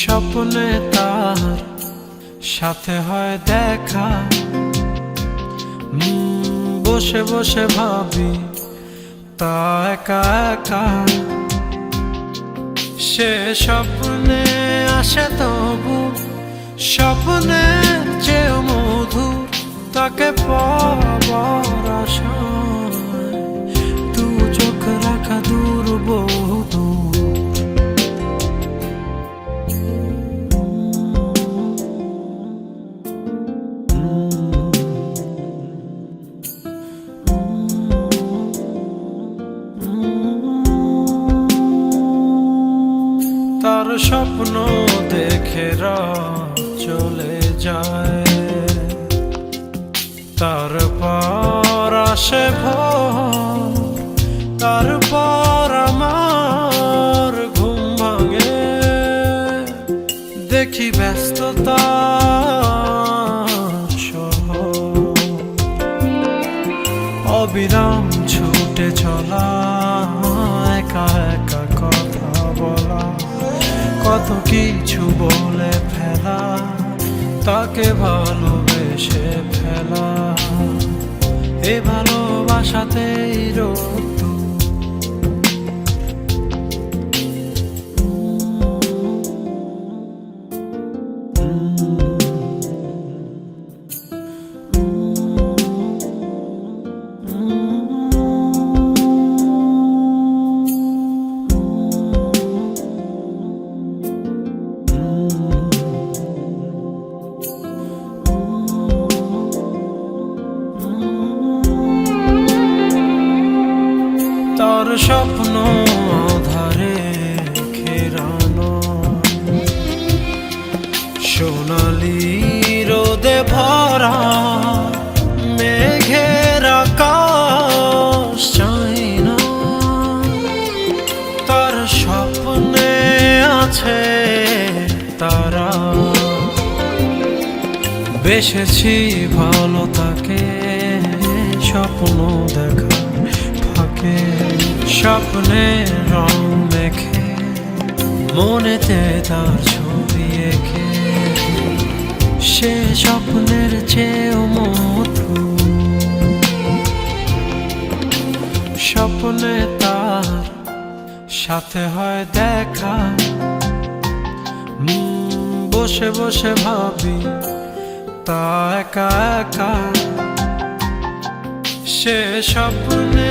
স্বপ্নে তার সাথে হয় দেখা, বসে বসে ভাবি তা একা একা। সে স্বপ্নে আসে তবু স্বপ্নের চেয়েও মধুর, তাকে পাবার আশায় দু চোখ রাখা দূর বহু দূর। তার স্বপ্ন দেখে রাত চলে যায়, তারপর আসে ভোর, তারপর আমার ঘুম ভাঙে। দেখি ব্যস্ততা অবিরাম ছুটে চলা, একা একা কথা বলা, কত কিছু বলে ফেলা, তাকে ভালোবেসে ফেলা। এ ভালোবাসাতেই রোদ্দুর। তার স্বপ্ন ধারে ঘেরানো, সোনালি রোদে ভরা, মেঘের আকাশ চাই না। তার স্বপ্নে আছে তারা, বেসেছি ভালো তাকে স্বপ্ন দেখা ফাঁকে। স্বপ্নে রং মেখে মনেতে তার ছবি এঁকে, সে স্বপ্নের চেয়েও মধুর। স্বপ্নে তার সাথে হয় দেখা, বসে বসে ভাবি তা একা একা। সে স্বপ্নে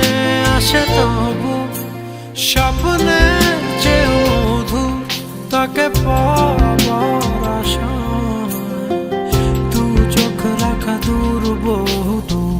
আসে তবু স্বপ্নের চেয়েও মধুর, তাকে পাবার আশায় দু চোখ রাখা দূর বহু দূর।